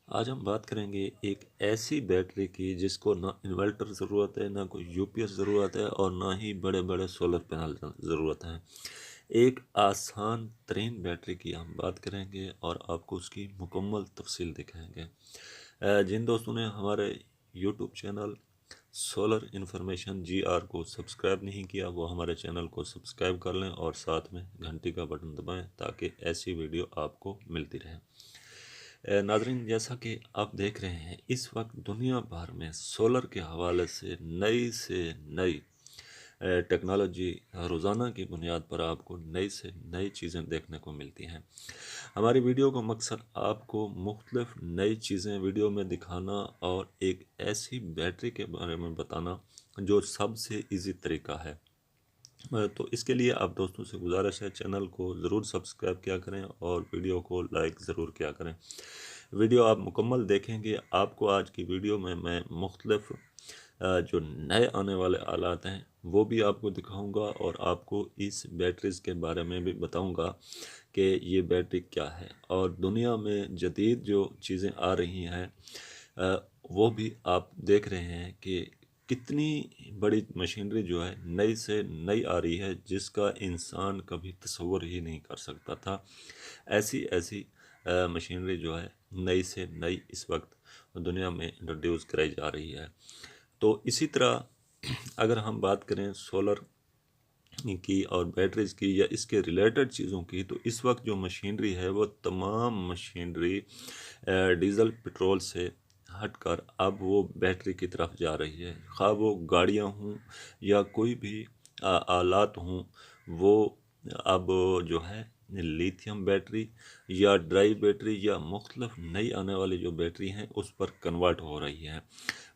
आज हम बात करेंगे एक ऐसी बैटरी की जिसको ना इन्वर्टर ज़रूरत है, ना कोई यूपीएस ज़रूरत है और ना ही बड़े बड़े सोलर पैनल ज़रूरत है। एक आसान तरीन बैटरी की हम बात करेंगे और आपको उसकी मुकम्मल तफसील दिखाएंगे। जिन दोस्तों ने हमारे YouTube channel solar information GR को सब्सक्राइब नहीं किया वो हमारे चैनल को सब्सक्राइब कर लें और साथ में घंटी का बटन दबाएं ताकि ऐसी वीडियो आपको मिलती रहे। नाज़रीन, जैसा कि आप देख रहे हैं इस वक्त दुनिया भर में सोलर के हवाले से नई टेक्नोलॉजी रोज़ाना की बुनियाद पर आपको नई से नई चीज़ें देखने को मिलती हैं। हमारी वीडियो का मकसद आपको मुख्तलिफ नई चीज़ें वीडियो में दिखाना और एक ऐसी बैटरी के बारे में बताना जो सबसे इजी तरीका है। तो इसके लिए आप दोस्तों से गुजारिश है, चैनल को ज़रूर सब्सक्राइब किया करें और वीडियो को लाइक ज़रूर किया करें। वीडियो आप मुकम्मल देखेंगे, आपको आज की वीडियो में मैं मुख्तलिफ जो नए आने वाले आलात हैं वो भी आपको दिखाऊंगा और आपको इस बैटरीज़ के बारे में भी बताऊंगा कि ये बैटरी क्या है और दुनिया में जदीद जो चीज़ें आ रही हैं वो भी आप देख रहे हैं कि कितनी बड़ी मशीनरी जो है नई से नई आ रही है जिसका इंसान कभी तसव्वुर ही नहीं कर सकता था। ऐसी ऐसी मशीनरी जो है नई से नई इस वक्त दुनिया में इंट्रोड्यूस कराई जा रही है। तो इसी तरह अगर हम बात करें सोलर की और बैटरीज़ की या इसके रिलेटेड चीज़ों की, तो इस वक्त जो मशीनरी है वो तमाम मशीनरी डीज़ल पेट्रोल से हटकर अब वो बैटरी की तरफ जा रही है। ख़्वाह वो गाड़ियाँ हों या कोई भी आलात हों, वो अब जो है लिथियम बैटरी या ड्राई बैटरी या मुख्तलिफ नई आने वाली जो बैटरी हैं उस पर कन्वर्ट हो रही है।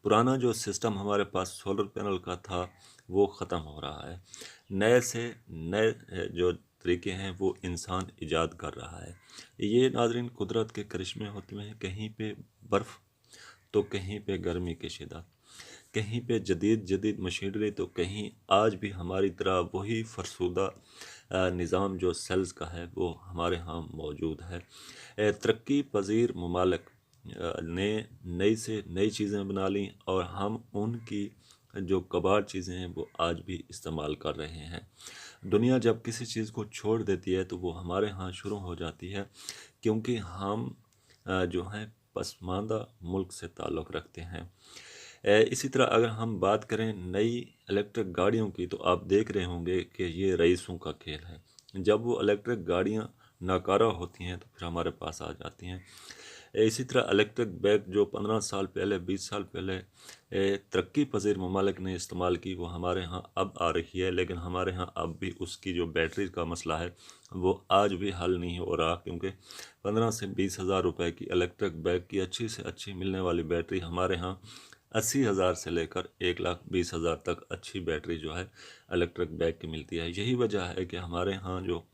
पुराना जो सिस्टम हमारे पास सोलर पैनल का था वो ख़त्म हो रहा है। नए से नए जो तरीके हैं वो इंसान ईजाद कर रहा है। ये नाज़रीन कुदरत के करिश्मे होते हैं, कहीं पे बर्फ़ तो कहीं पे गर्मी की शिद्दत, कहीं पे जदीद जदीद मशीनरी तो कहीं आज भी हमारी तरह वही फरसुदा निज़ाम जो सेल्स का है वो हमारे यहाँ मौजूद है। तरक्की पजीर ममालिक ने नई से नई चीज़ें बना ली और हम उनकी जो कबाड़ चीज़ें हैं वो आज भी इस्तेमाल कर रहे हैं। दुनिया जब किसी चीज़ को छोड़ देती है तो वो हमारे यहाँ शुरू हो जाती है, क्योंकि हम जो हैं पसमानदा मुल्क से ताल्लुक़ रखते हैं। इसी तरह अगर हम बात करें नई इलेक्ट्रिक गाड़ियों की, तो आप देख रहे होंगे कि ये रईसों का खेल है। जब वो इलेक्ट्रिक गाड़ियाँ नाकारा होती हैं तो फिर हमारे पास आ जाती हैं। इसी तरह इलेक्ट्रिक बाइक जो 15 साल पहले 20 साल पहले तरक्की पजीर ममालिक ने इस्तेमाल की वो हमारे यहाँ अब आ रही है, लेकिन हमारे यहाँ अब भी उसकी जो बैटरी का मसला है वो आज भी हल नहीं हो रहा, क्योंकि 15 से 20 हज़ार रुपये की इलेक्ट्रिक बाइक की अच्छी से अच्छी मिलने वाली बैटरी हमारे यहाँ 80 हज़ार से लेकर 1,20,000 तक अच्छी बैटरी जो है इलेक्ट्रिक बाइक की मिलती है। यही वजह है कि हमारे यहाँ जो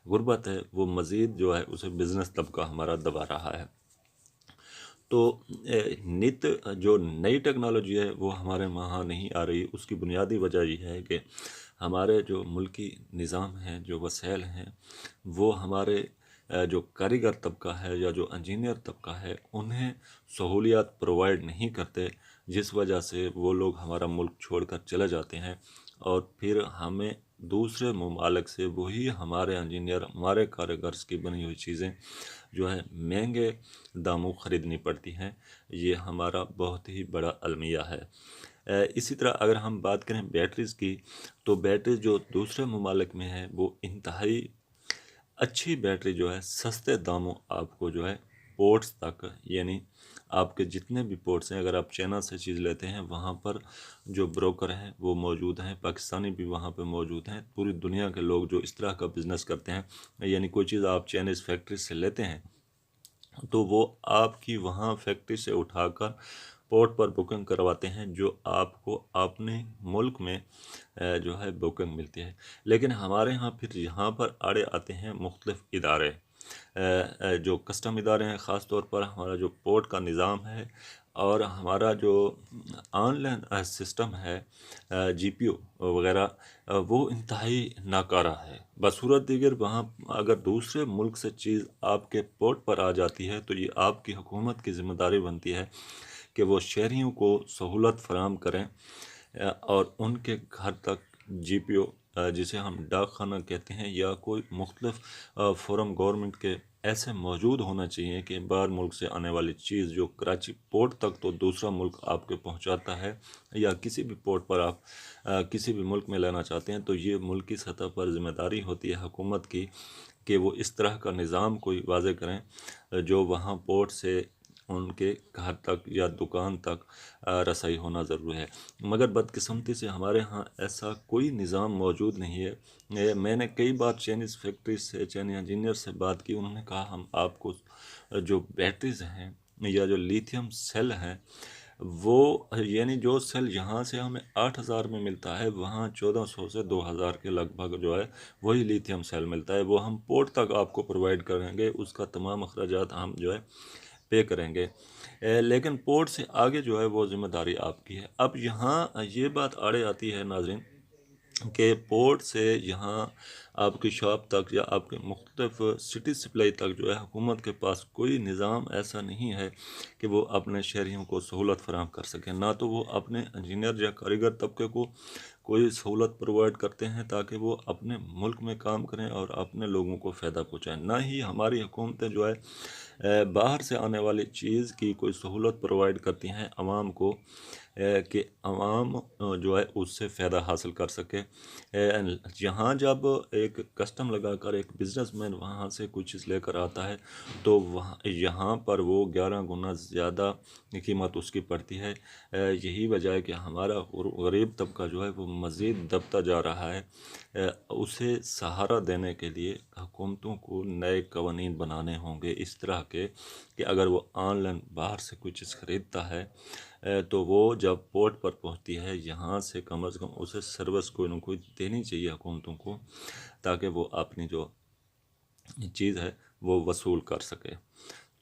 गुर्बत है वो मज़ीद जो है उसे बिज़नेस तबका हमारा दबा रहा है। तो नित जो नई टेक्नोलॉजी है वो हमारे वहाँ नहीं आ रही। उसकी बुनियादी वजह यह है कि हमारे जो मुल्की निज़ाम हैं, जो वसैल हैं, वो हमारे जो कारीगर तबका है या जो इंजीनियर तबका है उन्हें सहूलियात प्रोवाइड नहीं करते, जिस वजह से वो लोग हमारा मुल्क छोड़कर चले जाते हैं और फिर हमें दूसरे ममालिक से वही हमारे इंजीनियर, हमारे कारीगर्स की बनी हुई चीज़ें जो है महंगे दामों ख़रीदनी पड़ती हैं। ये हमारा बहुत ही बड़ा अलमिया है। इसी तरह अगर हम बात करें बैटरीज़ की, तो बैटरी जो दूसरे ममालिक में है वो इंतहाई अच्छी बैटरी जो है सस्ते दामों आपको जो है पोर्ट्स तक, यानी आपके जितने भी पोर्ट्स हैं, अगर आप चाइना से चीज़ लेते हैं वहाँ पर जो ब्रोकर हैं वो मौजूद हैं, पाकिस्तानी भी वहाँ पे मौजूद हैं। पूरी दुनिया के लोग जो इस तरह का बिज़नेस करते हैं, यानी कोई चीज़ आप चाइनीज़ फैक्ट्री से लेते हैं तो वो आपकी वहाँ फैक्ट्री से उठाकर पोर्ट पर बुकिंग करवाते हैं, जो आपको अपने मुल्क में जो है बुकिंग मिलती है। लेकिन हमारे यहाँ फिर यहाँ पर आड़े आते हैं मुख्तलिफ इदारे, जो कस्टम इदारे हैं। ख़ास तौर पर हमारा जो पोर्ट का निज़ाम है और हमारा जो ऑनलाइन सिस्टम है जीपीयू वगैरह वो इंतहाई नाकारा है। बसूरत दीगर वहाँ अगर दूसरे मुल्क से चीज़ आपके पोर्ट पर आ जाती है तो ये आपकी हुकूमत की ज़िम्मेदारी बनती है कि वो शहरियों को सहूलत फराहम करें और उनके घर तक जीपीओ जिसे हम डाक खाना कहते हैं या कोई मुख्तलिफ फोरम गवर्नमेंट के ऐसे मौजूद होना चाहिए कि बाहर मुल्क से आने वाली चीज़ जो कराची पोर्ट तक तो दूसरा मुल्क आपके पहुंचाता है या किसी भी पोर्ट पर आप किसी भी मुल्क में लेना चाहते हैं तो ये मुल्क की सतह पर ज़िम्मेदारी होती है हुकूमत की कि वो इस तरह का निज़ाम कोई वाज़े करें जो वहाँ पोर्ट से उनके घर तक या दुकान तक रसाई होना ज़रूरी है। मगर बदकिस्मती से हमारे यहाँ ऐसा कोई निज़ाम मौजूद नहीं है। मैंने कई बार चाइनीज़ फैक्ट्री से चाइनीज़ इंजीनियर से बात की, उन्होंने कहा हम आपको जो बैटरीज़ हैं या जो लिथियम सेल हैं वो यानी जो सेल यहाँ से हमें 8,000 में मिलता है वहाँ 1400 से 2,000 के लगभग जो है वही लिथियम सेल मिलता है। वो हम पोर्ट तक आपको प्रोवाइड करेंगे, उसका तमाम अखराजात हम जो है पे करेंगे, लेकिन पोर्ट से आगे जो है वो ज़िम्मेदारी आपकी है। अब यहाँ ये बात आड़े आती है नाज़रीन कि पोर्ट से यहाँ आपकी शॉप तक या आपके मुख्तलिफ सिटी सप्लाई तक जो है हुकूमत के पास कोई निज़ाम ऐसा नहीं है कि वो अपने शहरियों को सहूलत फराहम कर सकें। ना तो वो अपने इंजीनियर या कारीगर तबके को कोई सहूलत प्रोवाइड करते हैं ताकि वो अपने मुल्क में काम करें और अपने लोगों को फ़ायदा पहुँचाएँ। ना ही हमारी हुकूमतें जो है बाहर से आने वाली चीज़ की कोई सहूलत प्रोवाइड करती हैं आवाम को कि आवाम जो है उससे फ़ायदा हासिल कर सके। यहाँ जब एक कस्टम लगाकर एक बिज़नेसमैन वहाँ से कोई चीज़ लेकर आता है तो वहाँ यहाँ पर वो 11 गुना ज़्यादा कीमत उसकी पड़ती है। यही वजह है कि हमारा गरीब तबका जो है वो मज़ीद दबता जा रहा है। उसे सहारा देने के लिए हुकूमतों को नए कवानीन बनाने होंगे इस तरह के कि अगर वो ऑनलाइन बाहर से कोई चीज़ ख़रीदता है तो वो जब पोर्ट पर पहुंचती है यहाँ से कम से कम उसे सर्विस कोई ना कोई देनी चाहिए हुकूमतों को ताकि वो अपनी जो चीज़ है वो वसूल कर सके।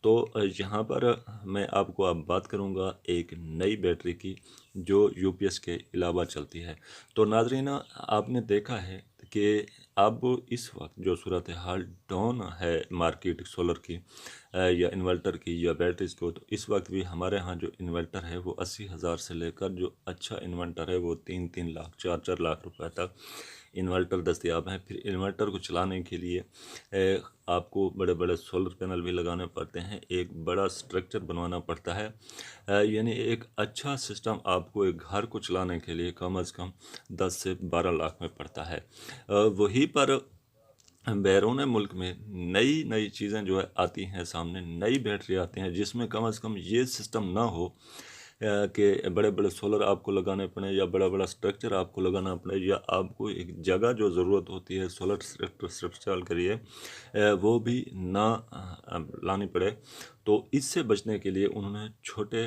तो यहाँ पर मैं आपको अब बात करूँगा एक नई बैटरी की जो यूपीएस के अलावा चलती है। तो नाज़रीन आपने देखा है कि अब इस वक्त जो सूरत हाल डाउन है मार्केट सोलर की या इन्वर्टर की या बैटरीज को, तो इस वक्त भी हमारे यहाँ जो इन्वर्टर है वो 80,000 से लेकर जो अच्छा इन्वर्टर है वो 3-3 लाख 4-4 लाख रुपए तक इन्वर्टर दस्तयाब हैं। फिर इन्वर्टर को चलाने के लिए आपको बड़े बड़े सोलर पैनल भी लगाने पड़ते हैं, एक बड़ा स्ट्रक्चर बनवाना पड़ता है। यानी एक अच्छा सिस्टम आपको एक घर को चलाने के लिए कम से कम 10 से 12 लाख में पड़ता है। वहीं पर बैरून मुल्क में नई नई चीज़ें जो है आती हैं सामने, नई बैटरी आती हैं जिसमें कम से कम ये सिस्टम ना हो कि बड़े बड़े सोलर आपको लगाने पड़े या बड़ा बड़ा स्ट्रक्चर आपको लगाना पड़े या आपको एक जगह जो ज़रूरत होती है सोलर स्ट्रक्चर के लिए वो भी ना लानी पड़े। तो इससे बचने के लिए उन्होंने छोटे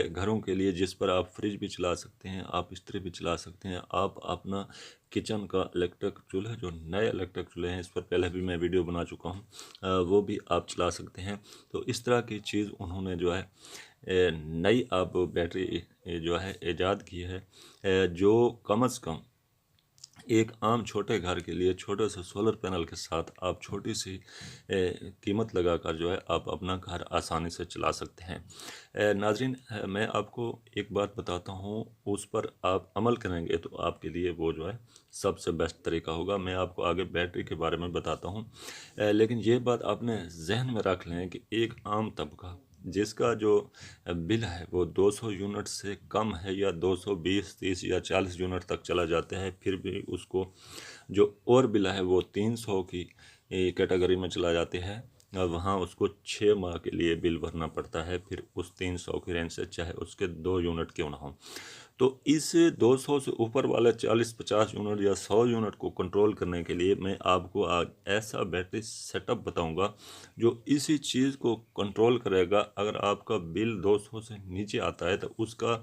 घरों के लिए जिस पर आप फ्रिज भी चला सकते हैं, आप इस्त्री भी चला सकते हैं, आप अपना किचन का इलेक्ट्रिक चूल्हा जो नए इलेक्ट्रिक चूल्हे हैं इस पर पहले भी मैं वीडियो बना चुका हूँ, वो भी आप चला सकते हैं। तो इस तरह की चीज़ उन्होंने जो है नई अब बैटरी जो है ईजाद की है जो कम से कम एक आम छोटे घर के लिए छोटे से सोलर पैनल के साथ आप छोटी सी कीमत लगाकर जो है आप अपना घर आसानी से चला सकते हैं। नाज़रीन मैं आपको एक बात बताता हूँ, उस पर आप अमल करेंगे तो आपके लिए वो जो है सबसे बेस्ट तरीका होगा। मैं आपको आगे बैटरी के बारे में बताता हूँ, लेकिन ये बात आपने जहन में रख लें कि एक आम तबका जिसका जो बिल है वो 200 यूनिट से कम है या 220, 30 या 40 यूनिट तक चला जाता है, फिर भी उसको जो और बिल है वो 300 की कैटेगरी में चला जाते हैं और वहाँ उसको 6 माह के लिए बिल भरना पड़ता है। फिर उस 300 की रेंज से चाहे उसके 2 यूनिट क्यों ना हो। तो इस 200 से ऊपर वाले 40-50 यूनिट या 100 यूनिट को कंट्रोल करने के लिए मैं आपको आज ऐसा बैटरी सेटअप बताऊंगा जो इसी चीज़ को कंट्रोल करेगा। अगर आपका बिल 200 से नीचे आता है तो उसका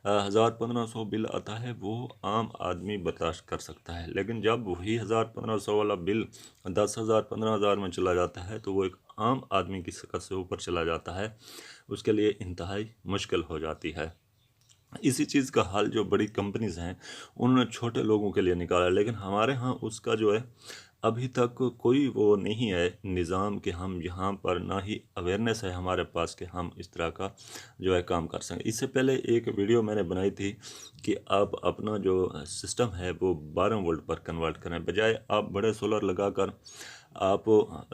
1000-1500 बिल आता है वो आम आदमी बर्दाश्त कर सकता है, लेकिन जब वही 1000-1500 वाला बिल 10,000-15,000 में चला जाता है तो वो एक आम आदमी की शकल से ऊपर चला जाता है, उसके लिए इंतहाई मुश्किल हो जाती है। इसी चीज़ का हल जो बड़ी कंपनीज हैं उन्होंने छोटे लोगों के लिए निकाला है, लेकिन हमारे यहाँ उसका जो है अभी तक कोई वो नहीं है निज़ाम कि हम यहाँ पर ना ही अवेयरनेस है हमारे पास कि हम इस तरह का जो है काम कर सकें। इससे पहले एक वीडियो मैंने बनाई थी कि आप अपना जो सिस्टम है वो 12 वोल्ट पर कन्वर्ट करें, बजाय आप बड़े सोलर लगाकर आप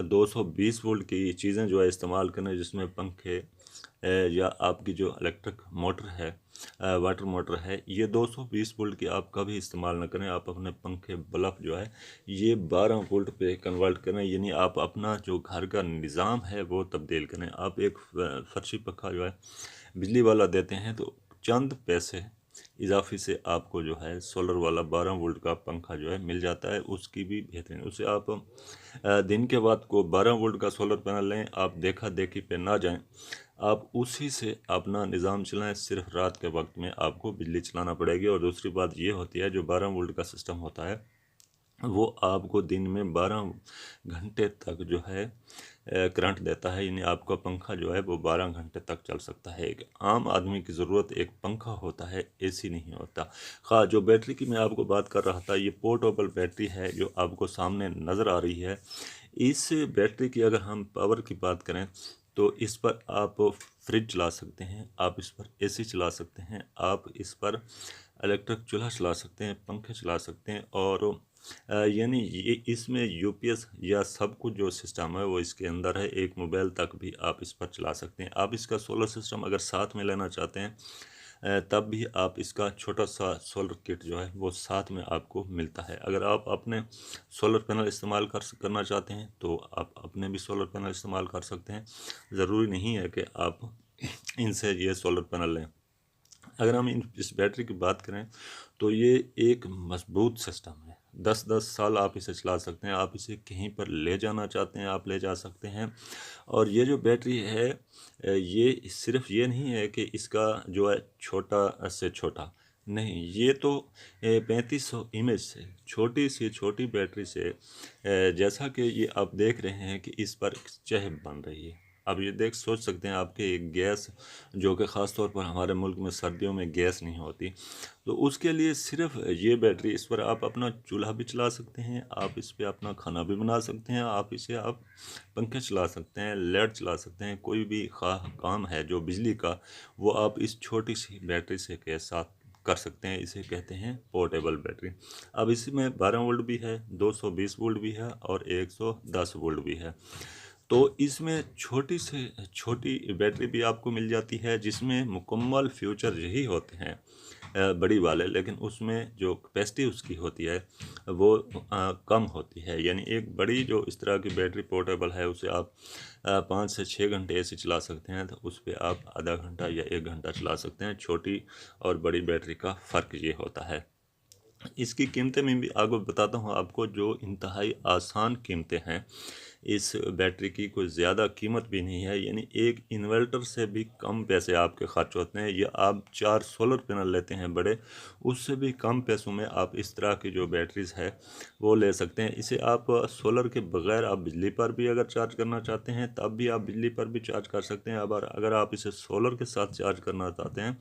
220 वोल्ट की चीज़ें जो है इस्तेमाल करें, जिसमें पंखे या आपकी जो इलेक्ट्रिक मोटर है, वाटर मोटर है, ये 220 वोल्ट की आप कभी इस्तेमाल ना करें। आप अपने पंखे बल्ब जो है ये 12 वोल्ट पे कन्वर्ट करें, यानी आप अपना जो घर का निज़ाम है वो तब्दील करें। आप एक फर्शी पंखा जो है बिजली वाला देते हैं तो चंद पैसे इजाफी से आपको जो है सोलर वाला 12 वोल्ट का पंखा जो है मिल जाता है, उसकी भी बेहतरीन। उससे आप दिन के बाद को 12 वोल्ट का सोलर पैनल लें, आप देखा देखी पे ना जाएं, आप उसी से अपना निज़ाम चलाएं। सिर्फ रात के वक्त में आपको बिजली चलाना पड़ेगी। और दूसरी बात ये होती है जो 12 वोल्ट का सिस्टम होता है वो आपको दिन में 12 घंटे तक जो है करंट देता है, यानी आपका पंखा जो है वो 12 घंटे तक चल सकता है। एक आम आदमी की ज़रूरत एक पंखा होता है, एसी नहीं होता। ख़ास जो बैटरी की मैं आपको बात कर रहा था, ये पोर्टेबल बैटरी है जो आपको सामने नज़र आ रही है। इस बैटरी की अगर हम पावर की बात करें तो इस पर आप फ्रिज चला सकते हैं, आप इस पर एसी चला सकते हैं, आप इस पर इलेक्ट्रिक चूल्हा चला सकते हैं, पंखे चला सकते हैं। और यानी ये इसमें यूपीएस या सब कुछ जो सिस्टम है वो इसके अंदर है। एक मोबाइल तक भी आप इस पर चला सकते हैं। आप इसका सोलर सिस्टम अगर साथ में लेना चाहते हैं तब भी आप इसका छोटा सा सोलर किट जो है वो साथ में आपको मिलता है। अगर आप अपने सोलर पैनल इस्तेमाल करना चाहते हैं तो आप अपने भी सोलर पैनल इस्तेमाल कर सकते हैं, ज़रूरी नहीं है कि आप इनसे ये सोलर पैनल लें। अगर हम इस बैटरी की बात करें तो ये एक मजबूत सिस्टम है, 10-10 साल आप इसे चला सकते हैं। आप इसे कहीं पर ले जाना चाहते हैं आप ले जा सकते हैं। और ये जो बैटरी है ये सिर्फ ये नहीं है कि इसका जो है छोटा से छोटा नहीं, ये तो 3500 इमेज से छोटी सी छोटी बैटरी से जैसा कि ये आप देख रहे हैं कि इस पर चह बन रही है। अब ये देख सोच सकते हैं आपके गैस जो कि ख़ास तौर पर हमारे मुल्क में सर्दियों में गैस नहीं होती, तो उसके लिए सिर्फ ये बैटरी, इस पर आप अपना चूल्हा भी चला सकते हैं, आप इस पर अपना खाना भी बना सकते हैं, आप इसे आप पंखे चला सकते हैं, लाइट चला सकते हैं, कोई भी काम है जो बिजली का वो आप इस छोटी सी बैटरी से के साथ कर सकते हैं। इसे कहते हैं पोर्टेबल बैटरी। अब इसमें 12 वोल्ट भी है, 220 वोल्ट भी है और 110 वोल्ट भी है। तो इसमें छोटी से छोटी बैटरी भी आपको मिल जाती है जिसमें मुकम्मल फ्यूचर यही होते हैं बड़ी वाले, लेकिन उसमें जो कैपेसिटी उसकी होती है वो कम होती है। यानी एक बड़ी जो इस तरह की बैटरी पोर्टेबल है उसे आप 5 से 6 घंटे ऐसे चला सकते हैं, तो उस पर आप आधा घंटा या 1 घंटा चला सकते हैं। छोटी और बड़ी बैटरी का फ़र्क ये होता है। इसकी कीमतें मैं भी आगे बताता हूँ आपको, जो इंतहाई आसान कीमतें हैं। इस बैटरी की कोई ज़्यादा कीमत भी नहीं है, यानी एक इन्वर्टर से भी कम पैसे आपके खर्च होते हैं। या आप 4 सोलर पैनल लेते हैं बड़े, उससे भी कम पैसों में आप इस तरह की जो बैटरीज़ है वो ले सकते हैं। इसे आप सोलर के बगैर आप बिजली पर भी अगर चार्ज करना चाहते हैं तब भी आप बिजली पर भी चार्ज कर सकते हैं। अब अगर आप इसे सोलर के साथ चार्ज करना चाहते हैं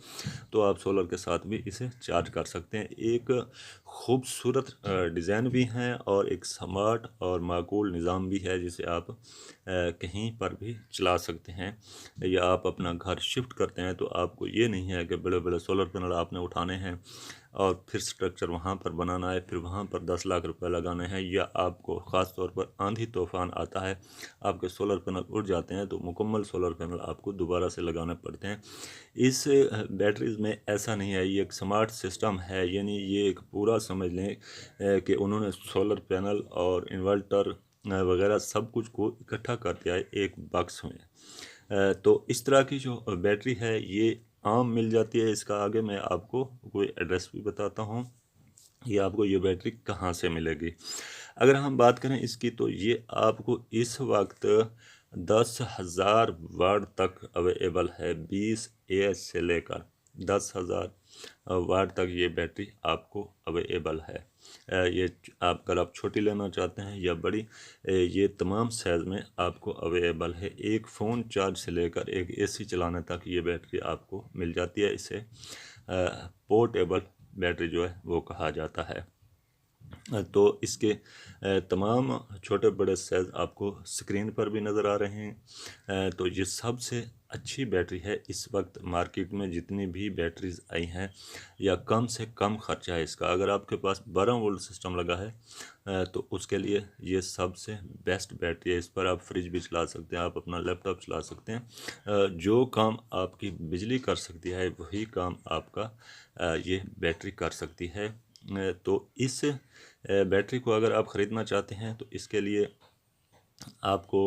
तो आप सोलर के साथ भी इसे चार्ज कर सकते हैं। एक खूबसूरत डिज़ाइन भी हैं और एक स्मार्ट और माकूल निज़ाम भी है जिसे आप कहीं पर भी चला सकते हैं। या आप अपना घर शिफ्ट करते हैं तो आपको ये नहीं है कि बड़े बड़े सोलर पैनल आपने उठाने हैं और फिर स्ट्रक्चर वहाँ पर बनाना है, फिर वहाँ पर 10 लाख रुपए लगाने हैं। या आपको ख़ास तौर पर आंधी तूफ़ान आता है, आपके सोलर पैनल उड़ जाते हैं तो मुकम्मल सोलर पैनल आपको दोबारा से लगाने पड़ते हैं। इस बैटरीज़ में ऐसा नहीं है, ये एक स्मार्ट सिस्टम है। यानी ये एक पूरा समझ लें कि उन्होंने सोलर पैनल और इन्वर्टर वगैरह सब कुछ को इकट्ठा कर दिया है एक बॉक्स में। तो इस तरह की जो बैटरी है ये आम मिल जाती है। इसका आगे मैं आपको कोई एड्रेस भी बताता हूँ, ये आपको ये बैटरी कहाँ से मिलेगी। अगर हम बात करें इसकी, तो ये आपको इस वक्त 10,000 वाट तक अवेलेबल है। 20 AH से लेकर 10,000 वाट तक ये बैटरी आपको अवेलेबल है। ये आप अगर आप छोटी लेना चाहते हैं या बड़ी, ये तमाम साइज़ में आपको अवेलेबल है। एक फ़ोन चार्ज से लेकर एक AC चलाने तक ये बैटरी आपको मिल जाती है। इसे पोर्टेबल बैटरी जो है वो कहा जाता है। तो इसके तमाम छोटे बड़े साइज़ आपको स्क्रीन पर भी नज़र आ रहे हैं। तो ये सबसे अच्छी बैटरी है इस वक्त मार्केट में जितनी भी बैटरीज आई हैं, या कम से कम खर्चा है इसका। अगर आपके पास 12 वोल्ट सिस्टम लगा है तो उसके लिए ये सबसे बेस्ट बैटरी है। इस पर आप फ्रिज भी चला सकते हैं, आप अपना लैपटॉप चला सकते हैं। जो काम आपकी बिजली कर सकती है वही काम आपका ये बैटरी कर सकती है। तो इस बैटरी को अगर आप ख़रीदना चाहते हैं तो इसके लिए आपको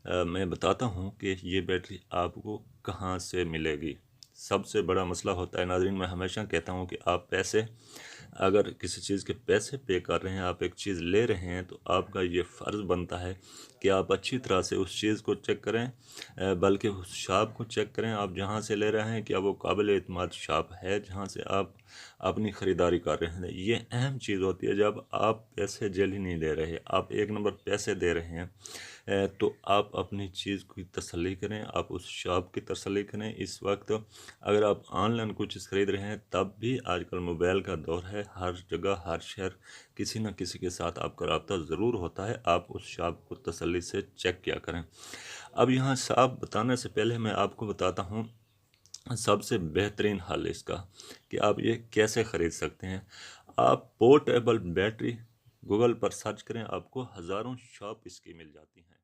मैं बताता हूँ कि ये बैटरी आपको कहाँ से मिलेगी। सबसे बड़ा मसला होता है नाज़रीन, मैं हमेशा कहता हूँ कि आप पैसे, अगर किसी चीज़ के पैसे पे कर रहे हैं, आप एक चीज़ ले रहे हैं, तो आपका ये फ़र्ज़ बनता है कि आप अच्छी तरह से उस चीज़ को चेक करें, बल्कि उस शॉप को चेक करें आप जहाँ से ले रहे हैं, क्या वो काबिल एतमाद शॉप है जहाँ से आप अपनी ख़रीदारी कर रहे हैं। ये अहम चीज़ होती है। जब आप पैसे जेली नहीं दे रहे, आप एक नंबर पैसे दे रहे हैं, तो आप अपनी चीज़ की तसल्ली करें, आप उस शॉप की तसल्ली करें। इस वक्त अगर आप ऑनलाइन कुछ चीज़ ख़रीद रहे हैं, तब भी आजकल मोबाइल का दौर है, हर जगह हर शहर किसी न किसी के साथ आपका रब्ता ज़रूर होता है। आप उस शॉप को तसल्ली से चेक किया करें। अब यहाँ शॉप बताने से पहले मैं आपको बताता हूँ सबसे बेहतरीन हल इसका कि आप ये कैसे ख़रीद सकते हैं। आप पोर्टेबल बैटरी गूगल पर सर्च करें, आपको हज़ारों शॉप इसकी मिल जाती हैं।